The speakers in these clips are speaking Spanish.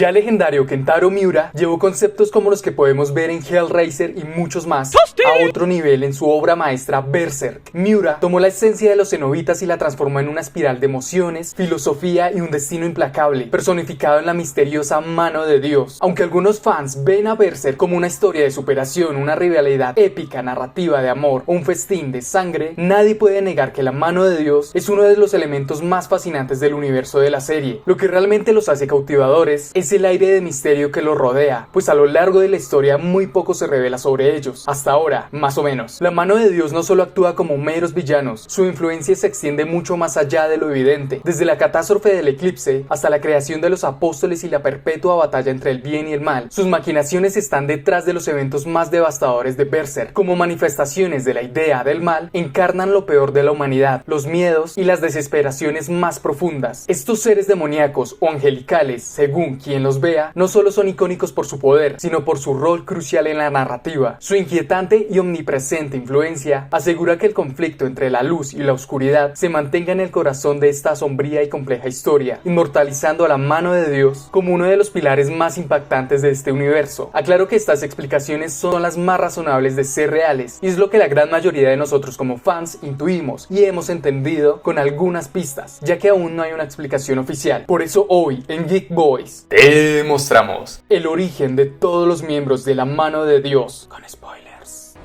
Ya el legendario Kentaro Miura llevó conceptos como los que podemos ver en Hellraiser y muchos más a otro nivel en su obra maestra Berserk. Miura tomó la esencia de los cenobitas y la transformó en una espiral de emociones, filosofía y un destino implacable, personificado en la misteriosa mano de Dios. Aunque algunos fans ven a Berserk como una historia de superación, una rivalidad épica, narrativa de amor o un festín de sangre, nadie puede negar que la mano de Dios es uno de los elementos más fascinantes del universo de la serie. Lo que realmente los hace cautivadores es el aire de misterio que los rodea, pues a lo largo de la historia muy poco se revela sobre ellos, hasta ahora, más o menos. La mano de Dios no solo actúa como meros villanos, su influencia se extiende mucho más allá de lo evidente, desde la catástrofe del eclipse hasta la creación de los apóstoles y la perpetua batalla entre el bien y el mal. Sus maquinaciones están detrás de los eventos más devastadores de Berserk. Como manifestaciones de la idea del mal, encarnan lo peor de la humanidad, los miedos y las desesperaciones más profundas. Estos seres demoníacos o angelicales, según quien los vea, no solo son icónicos por su poder, sino por su rol crucial en la narrativa. Su inquietante y omnipresente influencia asegura que el conflicto entre la luz y la oscuridad se mantenga en el corazón de esta sombría y compleja historia, inmortalizando a la mano de Dios como uno de los pilares más impactantes de este universo. Aclaro que estas explicaciones son las más razonables de ser reales, y es lo que la gran mayoría de nosotros como fans intuimos y hemos entendido con algunas pistas, ya que aún no hay una explicación oficial. Por eso hoy en Geek Boys te mostramos el origen de todos los miembros de la mano de Dios con spoilers.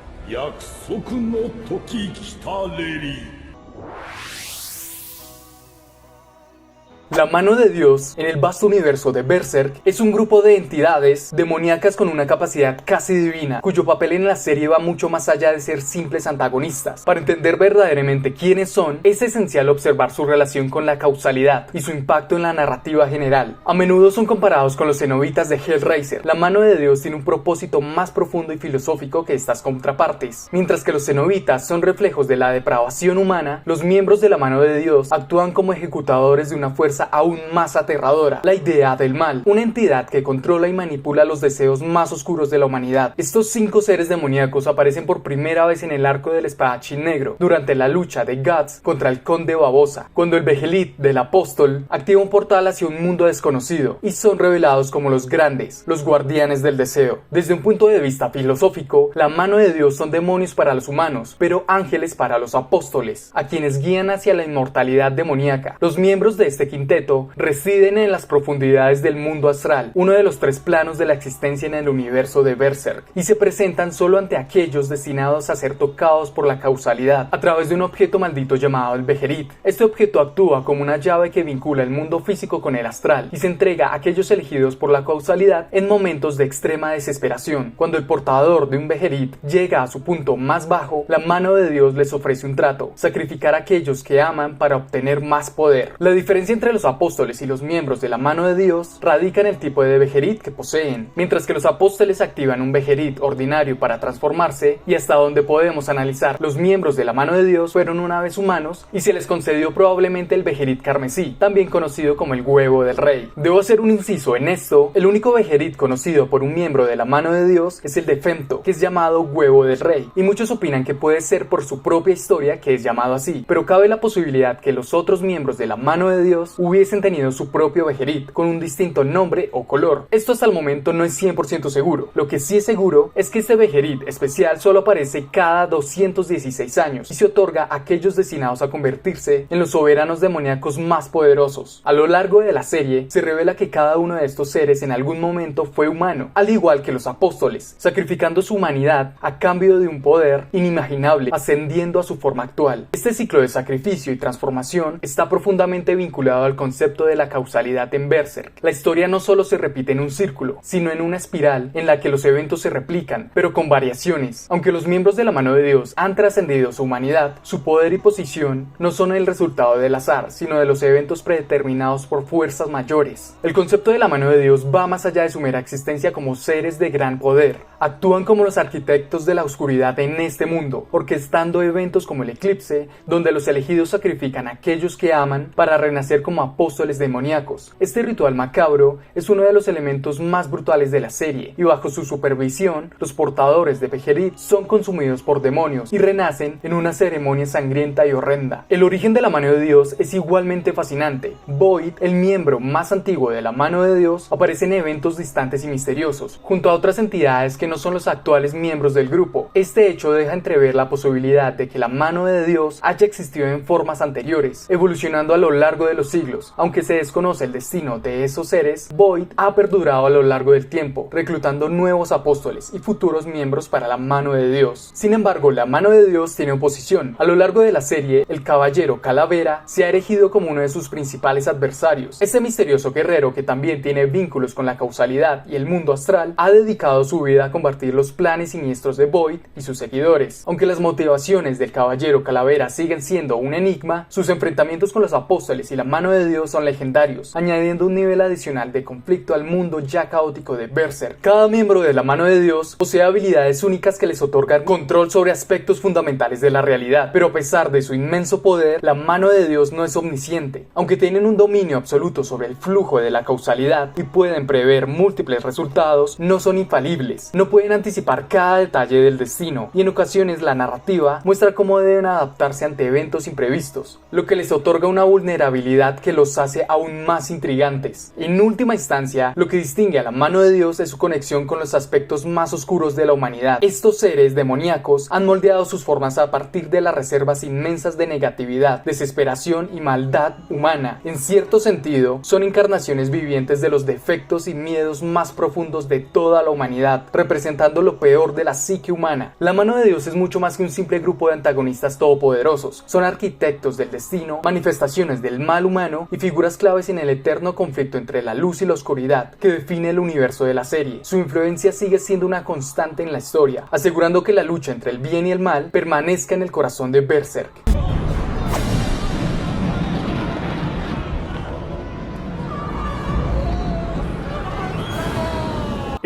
La mano de Dios, en el vasto universo de Berserk, es un grupo de entidades demoníacas con una capacidad casi divina, cuyo papel en la serie va mucho más allá de ser simples antagonistas. Para entender verdaderamente quiénes son, es esencial observar su relación con la causalidad y su impacto en la narrativa general. A menudo son comparados con los cenobitas de Hellraiser. La mano de Dios tiene un propósito más profundo y filosófico que estas contrapartes. Mientras que los cenobitas son reflejos de la depravación humana, los miembros de la mano de Dios actúan como ejecutadores de una fuerza aún más aterradora, la idea del mal, una entidad que controla y manipula los deseos más oscuros de la humanidad. Estos 5 seres demoníacos aparecen por primera vez en el arco del espadachín negro, durante la lucha de Guts contra el conde Babosa, cuando el Behelit del apóstol activa un portal hacia un mundo desconocido, y son revelados como los grandes, los guardianes del deseo. Desde un punto de vista filosófico, la mano de Dios son demonios para los humanos, pero ángeles para los apóstoles, a quienes guían hacia la inmortalidad demoníaca. Los miembros de este quinteto residen en las profundidades del mundo astral, uno de los 3 planos de la existencia en el universo de Berserk, y se presentan solo ante aquellos destinados a ser tocados por la causalidad, a través de un objeto maldito llamado el Behelit. Este objeto actúa como una llave que vincula el mundo físico con el astral, y se entrega a aquellos elegidos por la causalidad en momentos de extrema desesperación. Cuando el portador de un Behelit llega a su punto más bajo, la mano de Dios les ofrece un trato: sacrificar a aquellos que aman para obtener más poder. La diferencia entre los apóstoles y los miembros de la mano de Dios radica en el tipo de Behelit que poseen. Mientras que los apóstoles activan un Behelit ordinario para transformarse, y hasta donde podemos analizar, los miembros de la mano de Dios fueron una vez humanos y se les concedió probablemente el Behelit carmesí, también conocido como el huevo del rey. Debo hacer un inciso en esto: el único Behelit conocido por un miembro de la mano de Dios es el de Femto, que es llamado huevo del rey, y muchos opinan que puede ser por su propia historia que es llamado así, pero cabe la posibilidad que los otros miembros de la mano de Dios hubiesen tenido su propio Behelit con un distinto nombre o color. Esto hasta el momento no es 100% seguro. Lo que sí es seguro es que este Behelit especial solo aparece cada 216 años y se otorga a aquellos destinados a convertirse en los soberanos demoníacos más poderosos. A lo largo de la serie se revela que cada uno de estos seres en algún momento fue humano, al igual que los apóstoles, sacrificando su humanidad a cambio de un poder inimaginable, ascendiendo a su forma actual. Este ciclo de sacrificio y transformación está profundamente vinculado al concepto de la causalidad en Berserk. La historia no solo se repite en un círculo, sino en una espiral en la que los eventos se replican, pero con variaciones. Aunque los miembros de la mano de Dios han trascendido su humanidad, su poder y posición no son el resultado del azar, sino de los eventos predeterminados por fuerzas mayores. El concepto de la mano de Dios va más allá de su mera existencia como seres de gran poder. actúan como los arquitectos de la oscuridad en este mundo, orquestando eventos como el eclipse, donde los elegidos sacrifican a aquellos que aman para renacer como apóstoles demoníacos. Este ritual macabro es uno de los elementos más brutales de la serie, y bajo su supervisión, los portadores de Beherit son consumidos por demonios y renacen en una ceremonia sangrienta y horrenda. El origen de la mano de Dios es igualmente fascinante. Void, el miembro más antiguo de la mano de Dios, aparece en eventos distantes y misteriosos, junto a otras entidades que no son los actuales miembros del grupo. Este hecho deja entrever la posibilidad de que la mano de Dios haya existido en formas anteriores, evolucionando a lo largo de los siglos. Aunque se desconoce el destino de esos seres, Void ha perdurado a lo largo del tiempo, reclutando nuevos apóstoles y futuros miembros para la mano de Dios. Sin embargo, la mano de Dios tiene oposición. A lo largo de la serie, el Caballero Calavera se ha erigido como uno de sus principales adversarios. Este misterioso guerrero, que también tiene vínculos con la causalidad y el mundo astral, ha dedicado su vida a combatir los planes siniestros de Void y sus seguidores. Aunque las motivaciones del Caballero Calavera siguen siendo un enigma, sus enfrentamientos con los apóstoles y la mano de Dios son legendarios, añadiendo un nivel adicional de conflicto al mundo ya caótico de Berserk. Cada miembro de la mano de Dios posee habilidades únicas que les otorgan control sobre aspectos fundamentales de la realidad, pero a pesar de su inmenso poder, la mano de Dios no es omnisciente. Aunque tienen un dominio absoluto sobre el flujo de la causalidad y pueden prever múltiples resultados, no son infalibles. No pueden anticipar cada detalle del destino, y en ocasiones la narrativa muestra cómo deben adaptarse ante eventos imprevistos, lo que les otorga una vulnerabilidad que los hace aún más intrigantes. En última instancia, lo que distingue a la mano de Dios es su conexión con los aspectos más oscuros de la humanidad. Estos seres demoníacos han moldeado sus formas a partir de las reservas inmensas de negatividad, desesperación y maldad humana. En cierto sentido, son encarnaciones vivientes de los defectos y miedos más profundos de toda la humanidad, representando lo peor de la psique humana. La mano de Dios es mucho más que un simple grupo de antagonistas todopoderosos. Son arquitectos del destino, manifestaciones del mal humano y figuras claves en el eterno conflicto entre la luz y la oscuridad que define el universo de la serie. Su influencia sigue siendo una constante en la historia, asegurando que la lucha entre el bien y el mal permanezca en el corazón de Berserk.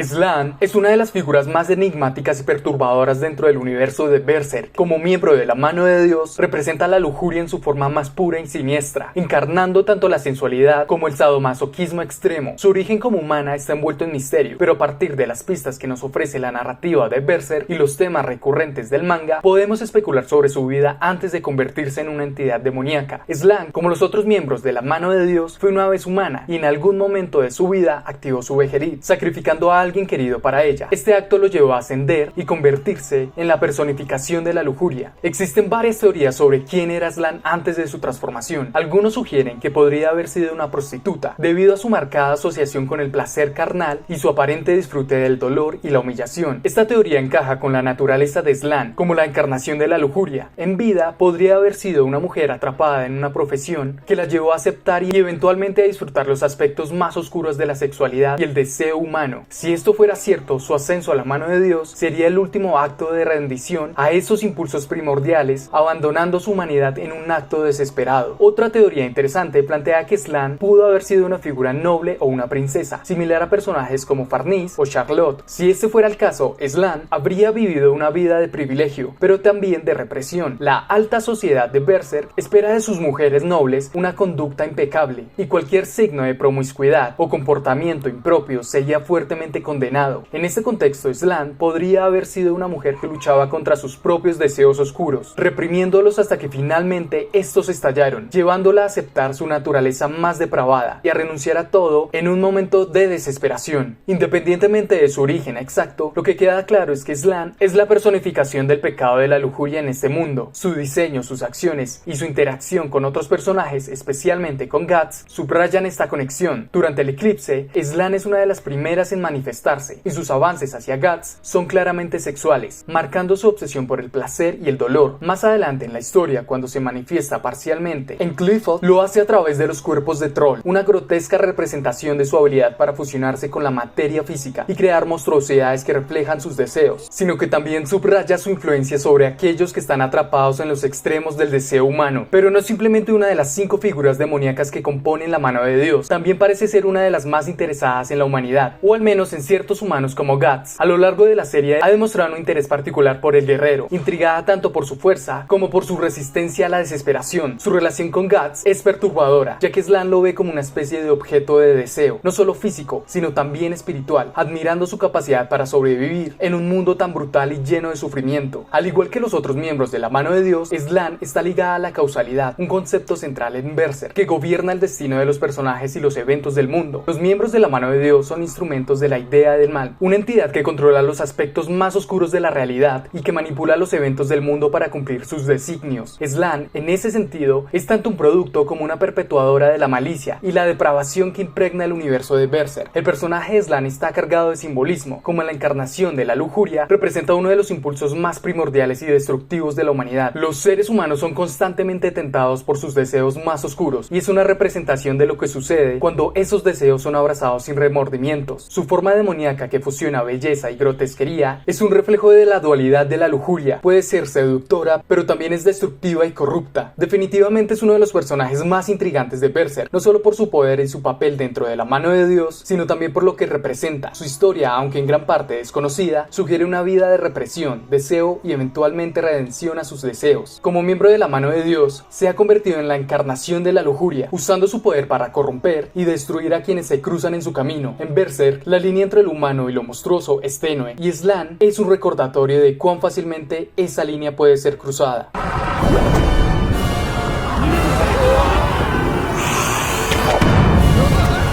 Slan es una de las figuras más enigmáticas y perturbadoras dentro del universo de Berserk. Como miembro de la mano de Dios, representa la lujuria en su forma más pura y siniestra, encarnando tanto la sensualidad como el sadomasoquismo extremo. Su origen como humana está envuelto en misterio, pero a partir de las pistas que nos ofrece la narrativa de Berserk y los temas recurrentes del manga, podemos especular sobre su vida antes de convertirse en una entidad demoníaca. Slan, como los otros miembros de la mano de Dios, fue una vez humana y en algún momento de su vida activó su Beherit, sacrificando a alguien querido para ella. Este acto lo llevó a ascender y convertirse en la personificación de la lujuria. Existen varias teorías sobre quién era Slan antes de su transformación. Algunos sugieren que podría haber sido una prostituta, debido a su marcada asociación con el placer carnal y su aparente disfrute del dolor y la humillación. Esta teoría encaja con la naturaleza de Slan como la encarnación de la lujuria. En vida podría haber sido una mujer atrapada en una profesión que la llevó a aceptar y eventualmente a disfrutar los aspectos más oscuros de la sexualidad y el deseo humano. Si esto fuera cierto, su ascenso a la mano de Dios sería el último acto de rendición a esos impulsos primordiales, abandonando su humanidad en un acto desesperado. Otra teoría interesante plantea que Slan pudo haber sido una figura noble o una princesa, similar a personajes como Farnis o Charlotte. Si este fuera el caso, Slan habría vivido una vida de privilegio, pero también de represión. La alta sociedad de Berserk espera de sus mujeres nobles una conducta impecable, y cualquier signo de promiscuidad o comportamiento impropio sería fuertemente condenado. En este contexto, Slan podría haber sido una mujer que luchaba contra sus propios deseos oscuros, reprimiéndolos hasta que finalmente estos estallaron, llevándola a aceptar su naturaleza más depravada y a renunciar a todo en un momento de desesperación. Independientemente de su origen exacto, lo que queda claro es que Slan es la personificación del pecado de la lujuria en este mundo. Su diseño, sus acciones y su interacción con otros personajes, especialmente con Guts, subrayan esta conexión. Durante el eclipse, Slan es una de las primeras en manifestarse, y sus avances hacia Guts son claramente sexuales, marcando su obsesión por el placer y el dolor. Más adelante en la historia, cuando se manifiesta parcialmente en Qliphoth, lo hace a través de los cuerpos de Troll, una grotesca representación de su habilidad para fusionarse con la materia física y crear monstruosidades que reflejan sus deseos, sino que también subraya su influencia sobre aquellos que están atrapados en los extremos del deseo humano. Pero no es simplemente una de las 5 figuras demoníacas que componen la mano de Dios, también parece ser una de las más interesadas en la humanidad, o al menos en ciertos humanos como Guts. A lo largo de la serie ha demostrado un interés particular por el guerrero, intrigada tanto por su fuerza como por su resistencia a la desesperación. Su relación con Guts es perturbadora, ya que Slan lo ve como una especie de objeto de deseo, no solo físico, sino también espiritual, admirando su capacidad para sobrevivir en un mundo tan brutal y lleno de sufrimiento. Al igual que los otros miembros de la mano de Dios, Slan está ligada a la causalidad, un concepto central en Berserk, que gobierna el destino de los personajes y los eventos del mundo. Los miembros de la mano de Dios son instrumentos de la idea del mal, una entidad que controla los aspectos más oscuros de la realidad y que manipula los eventos del mundo para cumplir sus designios. Slan, en ese sentido, es tanto un producto como una perpetuadora de la malicia y la depravación que impregna el universo de Berserk. El personaje de Slan está cargado de simbolismo, como la encarnación de la lujuria representa uno de los impulsos más primordiales y destructivos de la humanidad. Los seres humanos son constantemente tentados por sus deseos más oscuros y es una representación de lo que sucede cuando esos deseos son abrazados sin remordimientos. Su forma demoníaca, que fusiona belleza y grotesquería, es un reflejo de la dualidad de la lujuria. Puede ser seductora, pero también es destructiva y corrupta. Definitivamente es uno de los personajes más intrigantes de Berserk, no solo por su poder y su papel dentro de la mano de Dios, sino también por lo que representa. Su historia, aunque en gran parte desconocida, sugiere una vida de represión, deseo y eventualmente redención a sus deseos. Como miembro de la mano de Dios, se ha convertido en la encarnación de la lujuria, usando su poder para corromper y destruir a quienes se cruzan en su camino. En Berserk, la línea entre lo humano y lo monstruoso es tenue, y Slan es un recordatorio de cuán fácilmente esa línea puede ser cruzada.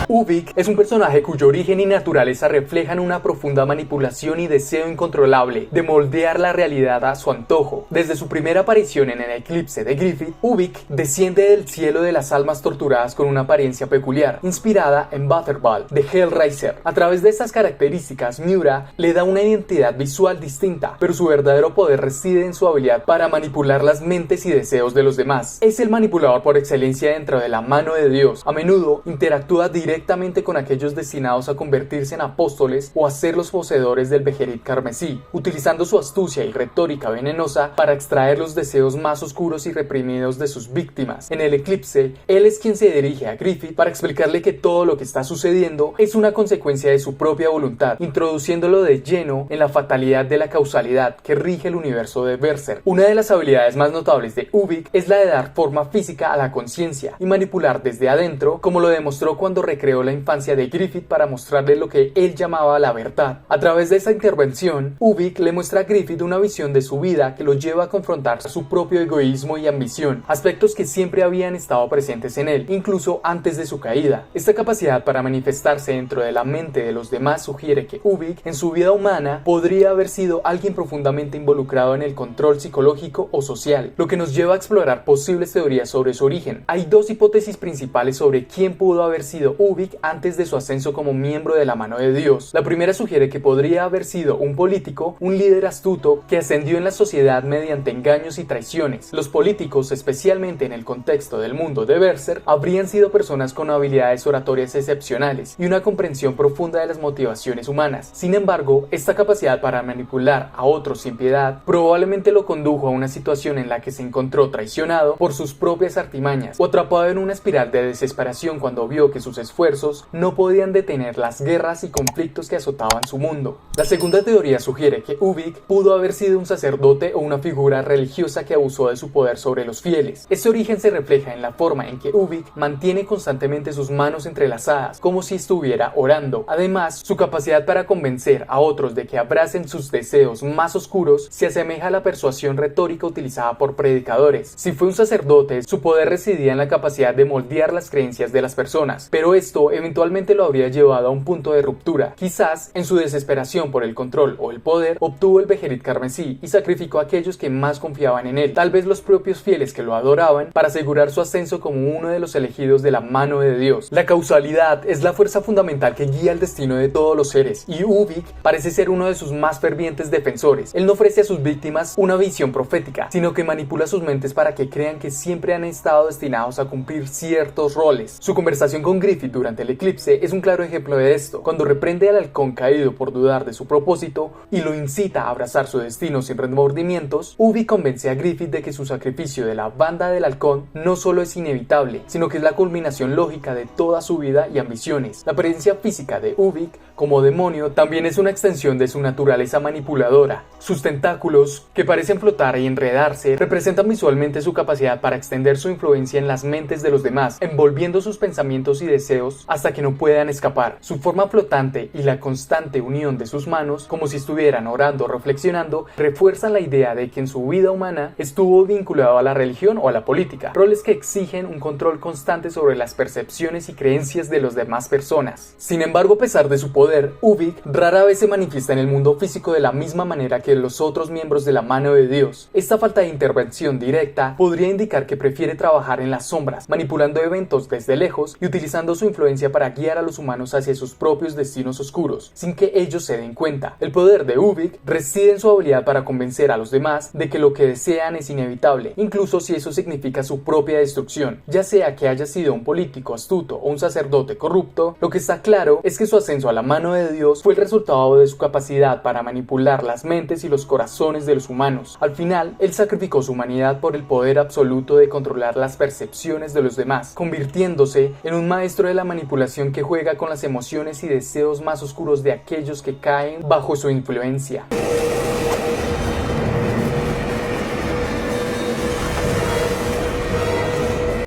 Ubik es un personaje cuyo origen y naturaleza reflejan una profunda manipulación y deseo incontrolable de moldear la realidad a su antojo. Desde su primera aparición en el eclipse de Griffith, Ubik desciende del cielo de las almas torturadas con una apariencia peculiar, inspirada en Butterball de Hellraiser. A través de estas características, Miura le da una identidad visual distinta, pero su verdadero poder reside en su habilidad para manipular las mentes y deseos de los demás. Es el manipulador por excelencia dentro de la mano de Dios. A menudo interactúa directamente con aquellos destinados a convertirse en apóstoles o a ser los poseedores del Bejerit carmesí, utilizando su astucia y retórica venenosa para extraer los deseos más oscuros y reprimidos de sus víctimas. En el eclipse, él es quien se dirige a Griffith para explicarle que todo lo que está sucediendo es una consecuencia de su propia voluntad, introduciéndolo de lleno en la fatalidad de la causalidad que rige el universo de Berserk. Una de las habilidades más notables de Ubik es la de dar forma física a la conciencia y manipular desde adentro, como lo demostró cuando recreó la infancia de Griffith para mostrarle lo que él llamaba la verdad. A través de esa intervención, Ubik le muestra a Griffith una visión de su vida que lo lleva a confrontar su propio egoísmo y ambición, aspectos que siempre habían estado presentes en él, incluso antes de su caída. Esta capacidad para manifestarse dentro de la mente de los demás sugiere que Ubik, en su vida humana, podría haber sido alguien profundamente involucrado en el control psicológico o social, lo que nos lleva a explorar posibles teorías sobre su origen. Hay dos hipótesis principales sobre quién pudo haber sido Ubik antes de su ascenso como miembro de la mano de Dios. La primera sugiere que podría haber sido un político, un líder astuto que ascendió en la sociedad mediante engaños y traiciones. Los políticos, especialmente en el contexto del mundo de Berserk, habrían sido personas con habilidades oratorias excepcionales y una comprensión profunda de las motivaciones humanas. Sin embargo, esta capacidad para manipular a otros sin piedad probablemente lo condujo a una situación en la que se encontró traicionado por sus propias artimañas o atrapado en una espiral de desesperación cuando vio que sus esfuerzos no podían detener las guerras y conflictos que azotaban su mundo. La segunda teoría sugiere que Ubik pudo haber sido un sacerdote o una figura religiosa que abusó de su poder sobre los fieles. Este origen se refleja en la forma en que Ubik mantiene constantemente sus manos entrelazadas, como si estuviera orando. Además, su capacidad para convencer a otros de que abracen sus deseos más oscuros se asemeja a la persuasión retórica utilizada por predicadores. Si fue un sacerdote, su poder residía en la capacidad de moldear las creencias de las personas, pero esto eventualmente lo habría llevado a un punto de ruptura. Quizás, en su desesperación por el control o el poder, obtuvo el Bejerit carmesí y sacrificó a aquellos que más confiaban en él, tal vez los propios fieles que lo adoraban, para asegurar su ascenso como uno de los elegidos de la mano de Dios. La causalidad es la fuerza fundamental que guía el destino de todos los seres, y Ubik parece ser uno de sus más fervientes defensores. Él no ofrece a sus víctimas una visión profética, sino que manipula sus mentes para que crean que siempre han estado destinados a cumplir ciertos roles. Su conversación con Griffith durante durante el eclipse es un claro ejemplo de esto, cuando reprende al halcón caído por dudar de su propósito y lo incita a abrazar su destino sin remordimientos. Ubik convence a Griffith de que su sacrificio de la banda del halcón no solo es inevitable, sino que es la culminación lógica de toda su vida y ambiciones. La presencia física de Ubik como demonio también es una extensión de su naturaleza manipuladora. Sus tentáculos, que parecen flotar y enredarse, representan visualmente su capacidad para extender su influencia en las mentes de los demás, envolviendo sus pensamientos y deseos hasta que no puedan escapar. Su forma flotante y la constante unión de sus manos, como si estuvieran orando o reflexionando, refuerzan la idea de que en su vida humana estuvo vinculado a la religión o a la política, roles que exigen un control constante sobre las percepciones y creencias de las demás personas. Sin embargo, a pesar de su poder, Ubik rara vez se manifiesta en el mundo físico de la misma manera que los otros miembros de la mano de Dios. Esta falta de intervención directa podría indicar que prefiere trabajar en las sombras, manipulando eventos desde lejos y utilizando su influencia para guiar a los humanos hacia sus propios destinos oscuros, sin que ellos se den cuenta. El poder de Ubik reside en su habilidad para convencer a los demás de que lo que desean es inevitable, incluso si eso significa su propia destrucción. Ya sea que haya sido un político astuto o un sacerdote corrupto, lo que está claro es que su ascenso a la mano de Dios fue el resultado de su capacidad para manipular las mentes y los corazones de los humanos. Al final, él sacrificó su humanidad por el poder absoluto de controlar las percepciones de los demás, convirtiéndose en un maestro de la manipulación que juega con las emociones y deseos más oscuros de aquellos que caen bajo su influencia.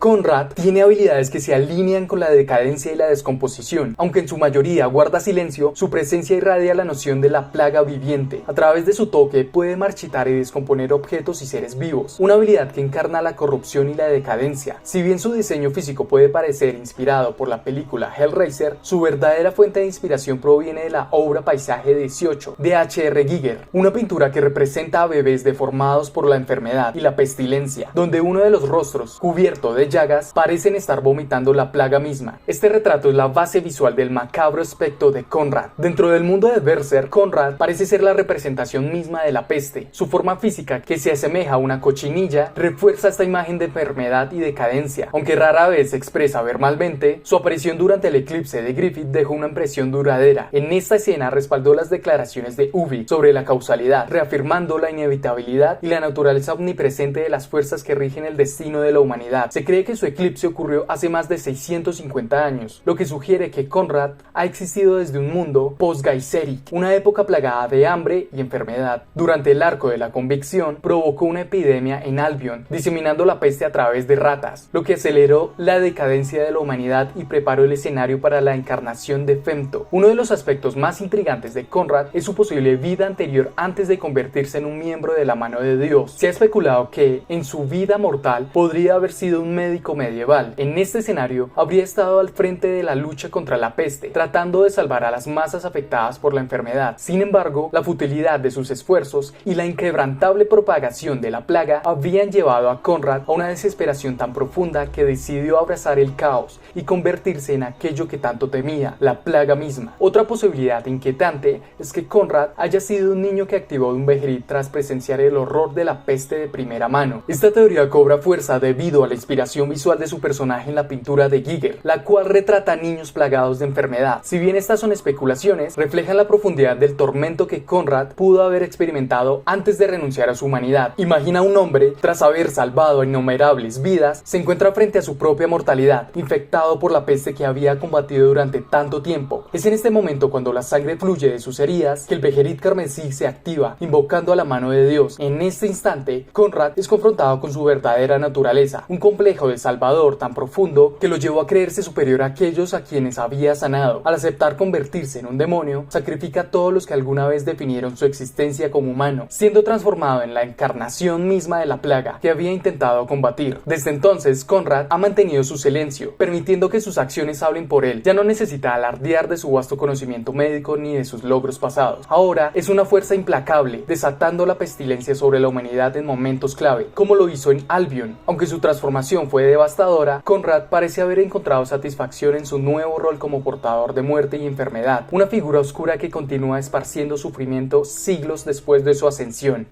Conrad tiene habilidades que se alinean con la decadencia y la descomposición. Aunque en su mayoría guarda silencio, su presencia irradia la noción de la plaga viviente. A través de su toque puede marchitar y descomponer objetos y seres vivos, una habilidad que encarna la corrupción y la decadencia. Si bien su diseño físico puede parecer inspirado por la película Hellraiser, su verdadera fuente de inspiración proviene de la obra Paisaje 18 de H.R. Giger, una pintura que representa a bebés deformados por la enfermedad y la pestilencia, donde uno de los rostros, cubierto de llagas, parecen estar vomitando la plaga misma. Este retrato es la base visual del macabro aspecto de Conrad. Dentro del mundo de Berserk, Conrad parece ser la representación misma de la peste. Su forma física, que se asemeja a una cochinilla, refuerza esta imagen de enfermedad y decadencia. Aunque rara vez se expresa verbalmente, su aparición durante el eclipse de Griffith dejó una impresión duradera. En esta escena respaldó las declaraciones de Ubik sobre la causalidad, reafirmando la inevitabilidad y la naturaleza omnipresente de las fuerzas que rigen el destino de la humanidad. Se cree que su eclipse ocurrió hace más de 650 años, lo que sugiere que Conrad ha existido desde un mundo post-Geyseric, una época plagada de hambre y enfermedad. Durante el arco de la Convicción, provocó una epidemia en Albion, diseminando la peste a través de ratas, lo que aceleró la decadencia de la humanidad y preparó el escenario para la encarnación de Femto. Uno de los aspectos más intrigantes de Conrad es su posible vida anterior antes de convertirse en un miembro de la mano de Dios. Se ha especulado que, en su vida mortal, podría haber sido un médico medieval. En este escenario, habría estado al frente de la lucha contra la peste, tratando de salvar a las masas afectadas por la enfermedad. Sin embargo, la futilidad de sus esfuerzos y la inquebrantable propagación de la plaga habían llevado a Conrad a una desesperación tan profunda que decidió abrazar el caos y convertirse en aquello que tanto temía, la plaga misma. Otra posibilidad inquietante es que Conrad haya sido un niño que activó un Beherit tras presenciar el horror de la peste de primera mano. Esta teoría cobra fuerza debido a la inspiración visual de su personaje en la pintura de Giger, la cual retrata a niños plagados de enfermedad. Si bien estas son especulaciones, reflejan la profundidad del tormento que Conrad pudo haber experimentado antes de renunciar a su humanidad. Imagina a un hombre, tras haber salvado a innumerables vidas, se encuentra frente a su propia mortalidad, infectado por la peste que había combatido durante tanto tiempo. Es en este momento, cuando la sangre fluye de sus heridas, que el Beherit carmesí se activa, invocando a la mano de Dios. En este instante, Conrad es confrontado con su verdadera naturaleza, un complejo de salvador tan profundo que lo llevó a creerse superior a aquellos a quienes había sanado. Al aceptar convertirse en un demonio, sacrifica a todos los que alguna vez definieron su existencia como humano, siendo transformado en la encarnación misma de la plaga que había intentado combatir. Desde entonces, Conrad ha mantenido su silencio, permitiendo que sus acciones hablen por él. Ya no necesita alardear de su vasto conocimiento médico ni de sus logros pasados. Ahora es una fuerza implacable, desatando la pestilencia sobre la humanidad en momentos clave, como lo hizo en Albion. Aunque su transformación fue devastadora, Conrad parece haber encontrado satisfacción en su nuevo rol como portador de muerte y enfermedad, una figura oscura que continúa esparciendo sufrimiento siglos después de su ascensión.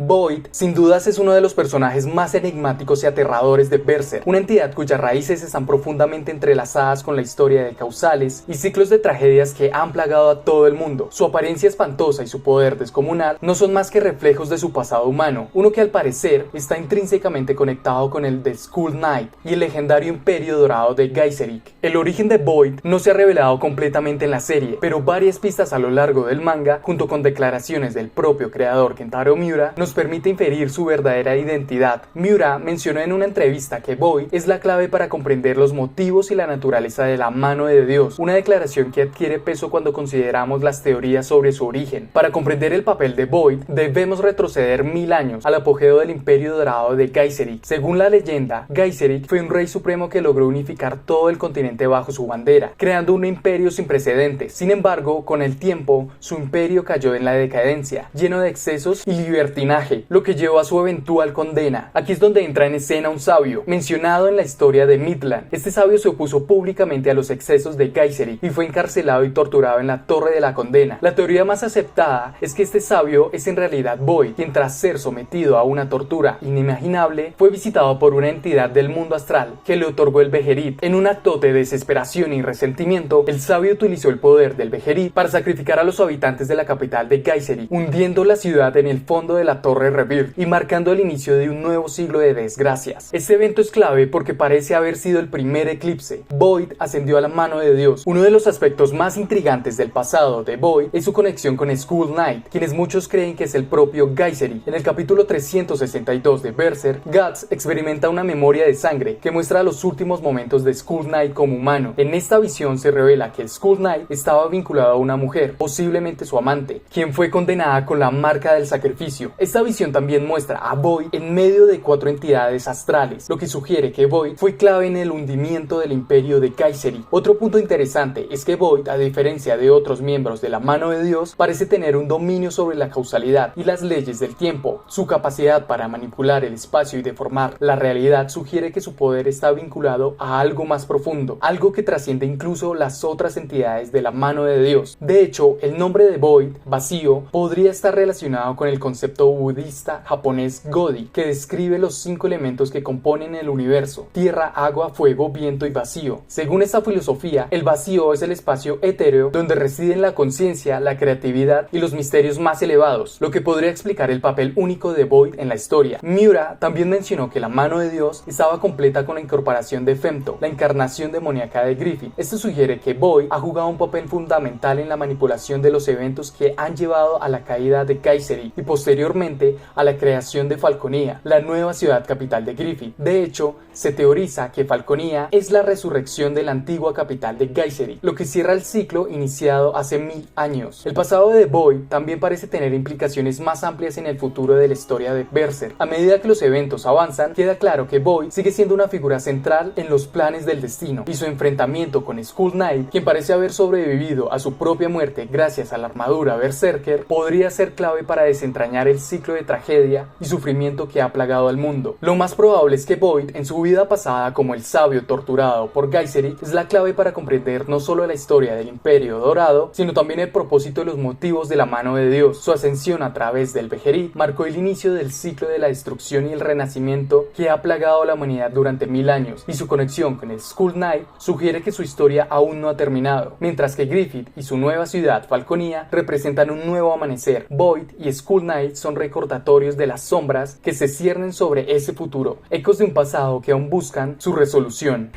Void, sin dudas, es uno de los personajes más enigmáticos y aterradores de Berserk, una entidad cuyas raíces están profundamente entrelazadas con la historia de causales y ciclos de tragedias que han plagado a todo el mundo. Su apariencia espantosa y su poder descomunal no son más que reflejos de su pasado humano, uno que al parecer está intrínsecamente conectado con el de Skull Knight y el legendario Imperio Dorado de Geyserik. El origen de Void no se ha revelado completamente en la serie, pero varias pistas a lo largo del manga, junto con declaraciones del propio creador Kentaro Miura, nos permite inferir su verdadera identidad. Miura mencionó en una entrevista que Void es la clave para comprender los motivos y la naturaleza de la mano de Dios, una declaración que adquiere peso cuando consideramos las teorías sobre su origen. Para comprender el papel de Void, debemos retroceder 1000 años al apogeo del Imperio Dorado de Geyserik. Según la leyenda, Geyserik fue un rey supremo que logró unificar todo el continente bajo su bandera, creando un imperio sin precedentes. Sin embargo, con el tiempo, su imperio cayó en la decadencia, lleno de excesos y libertinaje, lo que llevó a su eventual condena. Aquí es donde entra en escena un sabio, mencionado en la historia de Midland. Este sabio se opuso públicamente a los excesos de Geyserik y fue encarcelado y torturado en la Torre de la Condena. La teoría más aceptada es que este sabio es en realidad Void, quien tras ser sometido a una tortura inimaginable, fue visitado por una entidad del mundo astral que le otorgó el Beherit. En un acto de desesperación y resentimiento, el sabio utilizó el poder del Beherit para sacrificar a los habitantes de la capital de Geyserik, hundiendo la ciudad en el fondo de la Torre Rebirth y marcando el inicio de un nuevo siglo de desgracias. Este evento es clave porque parece haber sido el primer eclipse. Void ascendió a la mano de Dios. Uno de los aspectos más intrigantes del pasado de Void es su conexión con Skull Knight, quienes muchos creen que es el propio Geyserik. En el capítulo 362 de Berserk, Guts experimenta una memoria de sangre que muestra los últimos momentos de Skull Knight como humano. En esta visión se revela que Skull Knight estaba vinculado a una mujer, posiblemente su amante, quien fue condenada con la marca del sacrificio. Esta visión también muestra a Void en medio de 4 entidades astrales, lo que sugiere que Void fue clave en el hundimiento del imperio de Geyserik. Otro punto interesante es que Void, a diferencia de otros miembros de la mano de Dios, parece tener un dominio sobre la causalidad y las leyes del tiempo. Su capacidad para manipular el espacio y deformar la realidad sugiere que su poder está vinculado a algo más profundo, algo que trasciende incluso las otras entidades de la mano de Dios. De hecho, el nombre de Void, vacío, podría estar relacionado con el concepto budista japonés Godi, que describe los 5 elementos que componen el universo: tierra, agua, fuego, viento y vacío. Según esta filosofía, el vacío es el espacio etéreo donde residen la conciencia, la creatividad y los misterios más elevados, lo que podría explicar el papel único de Void en la historia. Miura también mencionó que la mano de Dios estaba completa con la incorporación de Femto, la encarnación demoníaca de Griffith. Esto sugiere que Void ha jugado un papel fundamental en la manipulación de los eventos que han llevado a la caída de Geyserik y posteriormente a la creación de Falconia, la nueva ciudad capital de Griffith. De hecho, se teoriza que Falconia es la resurrección de la antigua capital de Geyserik, lo que cierra el ciclo iniciado hace 1000 años. El pasado de Void también parece tener implicaciones más amplias en el futuro de la historia de Berserk. A medida que los eventos avanzan, queda claro que Void sigue siendo una figura central en los planes del destino, y su enfrentamiento con Skull Knight, quien parece haber sobrevivido a su propia muerte gracias a la armadura Berserker, podría ser clave para desentrañar el ciclo de tragedia y sufrimiento que ha plagado al mundo. Lo más probable es que Void, en su vida pasada como el sabio torturado por Geyserik, es la clave para comprender no solo la historia del Imperio Dorado, sino también el propósito y los motivos de la mano de Dios. Su ascensión a través del Beherit marcó el inicio del ciclo de la destrucción y el renacimiento que ha plagado a la humanidad durante 1000 años, y su conexión con el Skull Knight sugiere que su historia aún no ha terminado, mientras que Griffith y su nueva ciudad Falconia representan un nuevo amanecer. Void y Skull Knight son recordatorios de las sombras que se ciernen sobre ese futuro, ecos de un pasado que aún buscan su resolución.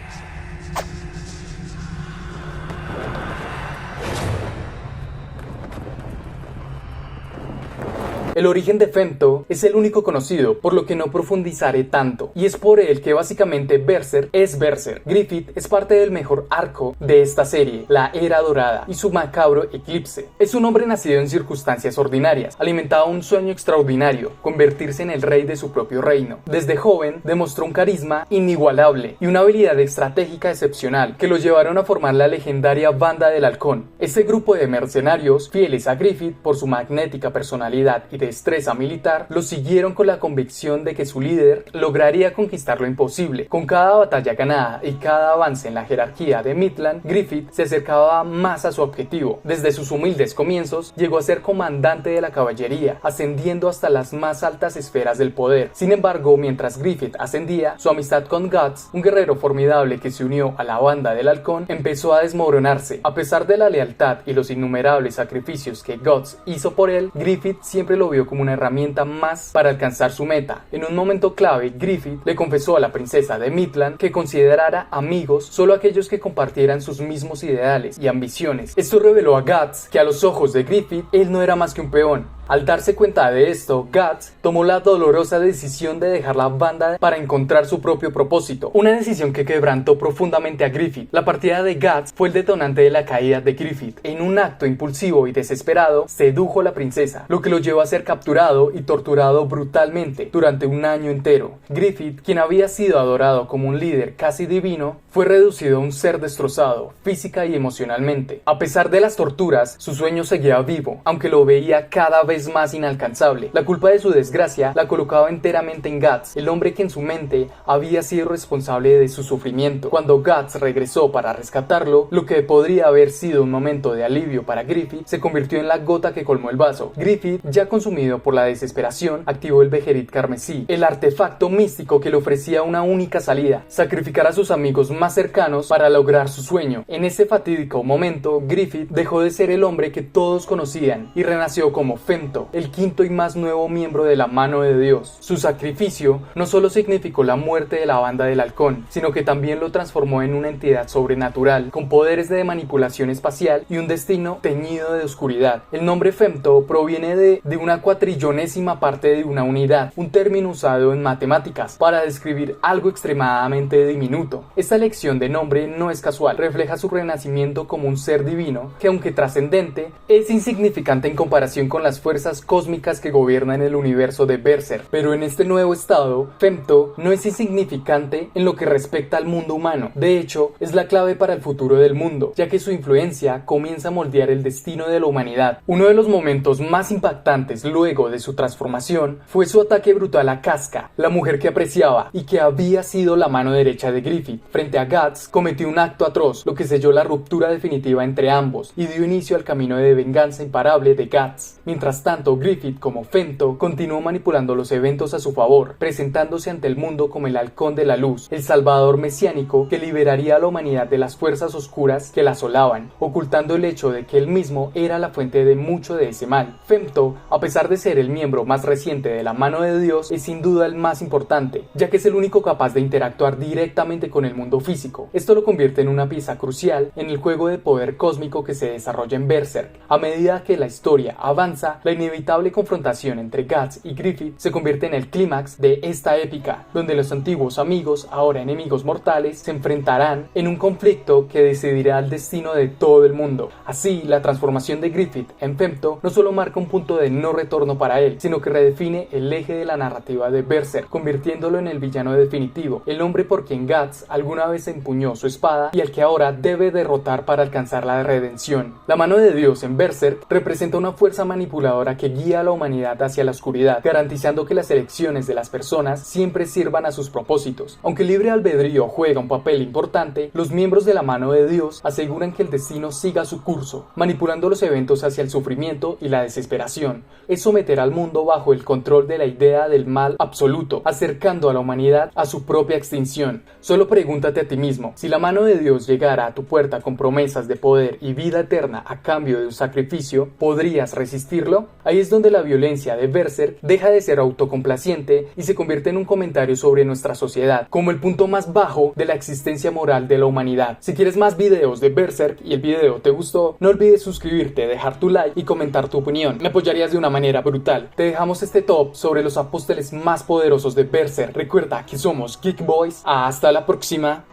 El origen de Femto es el único conocido, por lo que no profundizaré tanto, y es por él que básicamente Berserk es Berserk. Griffith es parte del mejor arco de esta serie, la Era Dorada, y su macabro eclipse. Es un hombre nacido en circunstancias ordinarias, alimentado un sueño extraordinario, convertirse en el rey de su propio reino. Desde joven demostró un carisma inigualable y una habilidad estratégica excepcional que lo llevaron a formar la legendaria Banda del Halcón. Este grupo de mercenarios, fieles a Griffith por su magnética personalidad y destreza militar, lo siguieron con la convicción de que su líder lograría conquistar lo imposible. Con cada batalla ganada y cada avance en la jerarquía de Midland, Griffith se acercaba más a su objetivo. Desde sus humildes comienzos, llegó a ser comandante de la caballería, ascendiendo hasta las más altas esferas del poder. Sin embargo, mientras Griffith ascendía, su amistad con Guts, un guerrero formidable que se unió a la banda del Halcón, empezó a desmoronarse. A pesar de la lealtad y los innumerables sacrificios que Guts hizo por él, Griffith siempre lo vio como una herramienta más para alcanzar su meta. En un momento clave, Griffith le confesó a la princesa de Midland que considerara amigos solo aquellos que compartieran sus mismos ideales y ambiciones. Esto reveló a Guts que a los ojos de Griffith, él no era más que un peón. Al darse cuenta de esto, Guts tomó la dolorosa decisión de dejar la banda para encontrar su propio propósito, una decisión que quebrantó profundamente a Griffith. La partida de Guts fue el detonante de la caída de Griffith. En un acto impulsivo y desesperado, sedujo a la princesa, lo que lo llevó a ser capturado y torturado brutalmente durante un año entero. Griffith, quien había sido adorado como un líder casi divino, fue reducido a un ser destrozado, física y emocionalmente. A pesar de las torturas, su sueño seguía vivo, aunque lo veía cada vez más inalcanzable. La culpa de su desgracia la colocaba enteramente en Guts, el hombre que en su mente había sido responsable de su sufrimiento. Cuando Guts regresó para rescatarlo, lo que podría haber sido un momento de alivio para Griffith se convirtió en la gota que colmó el vaso. Griffith, ya consumido por la desesperación, activó el Beherit carmesí, el artefacto místico que le ofrecía una única salida: sacrificar a sus amigos más cercanos para lograr su sueño. En ese fatídico momento, Griffith dejó de ser el hombre que todos conocían y renació como Femto, el quinto y más nuevo miembro de la mano de Dios. Su sacrificio no solo significó la muerte de la banda del Halcón, sino que también lo transformó en una entidad sobrenatural, con poderes de manipulación espacial y un destino teñido de oscuridad. El nombre Femto proviene de una cuatrillonésima parte de una unidad, un término usado en matemáticas para describir algo extremadamente diminuto. Esta elección de nombre no es casual, refleja su renacimiento como un ser divino que, aunque trascendente, es insignificante en comparación con las fuerzas cósmicas que gobiernan el universo de Berserk. Pero en este nuevo estado, Femto no es insignificante en lo que respecta al mundo humano. De hecho, es la clave para el futuro del mundo, ya que su influencia comienza a moldear el destino de la humanidad. Uno de los momentos más impactantes luego de su transformación fue su ataque brutal a Casca, la mujer que apreciaba y que había sido la mano derecha de Griffith. Frente a Guts, cometió un acto atroz, lo que selló la ruptura definitiva entre ambos y dio inicio al camino de venganza imparable de Guts. Mientras tanto, Griffith, como Femto, continuó manipulando los eventos a su favor, presentándose ante el mundo como el Halcón de la Luz, el salvador mesiánico que liberaría a la humanidad de las fuerzas oscuras que la asolaban, ocultando el hecho de que él mismo era la fuente de mucho de ese mal. Femto, a pesar de ser el miembro más reciente de la mano de Dios, es sin duda el más importante, ya que es el único capaz de interactuar directamente con el mundo físico. Esto lo convierte en una pieza crucial en el juego de poder cósmico que se desarrolla en Berserk. A medida que la historia avanza, la inevitable confrontación entre Guts y Griffith se convierte en el clímax de esta épica, donde los antiguos amigos, ahora enemigos mortales, se enfrentarán en un conflicto que decidirá el destino de todo el mundo. Así, la transformación de Griffith en Femto no solo marca un punto de no retorno para él, sino que redefine el eje de la narrativa de Berserk, convirtiéndolo en el villano definitivo, el hombre por quien Guts alguna vez empuñó su espada y al que ahora debe derrotar para alcanzar la redención. La mano de Dios en Berserk representa una fuerza manipuladora que guía a la humanidad hacia la oscuridad, garantizando que las elecciones de las personas siempre sirvan a sus propósitos. Aunque el libre albedrío juega un papel importante, los miembros de la mano de Dios aseguran que el destino siga su curso, manipulando los eventos hacia el sufrimiento y la desesperación. Es someter al mundo bajo el control de la idea del mal absoluto, acercando a la humanidad a su propia extinción. Solo pregúntate a ti mismo, si la mano de Dios llegara a tu puerta con promesas de poder y vida eterna a cambio de un sacrificio, ¿podrías resistirlo? Ahí es donde la violencia de Berserk deja de ser autocomplaciente y se convierte en un comentario sobre nuestra sociedad, como el punto más bajo de la existencia moral de la humanidad. Si quieres más videos de Berserk y el video te gustó, no olvides suscribirte, dejar tu like y comentar tu opinión. Me apoyarías de una manera brutal. Te dejamos este top sobre los apóstoles más poderosos de Berserk. Recuerda que somos Geek Boys. Hasta la próxima.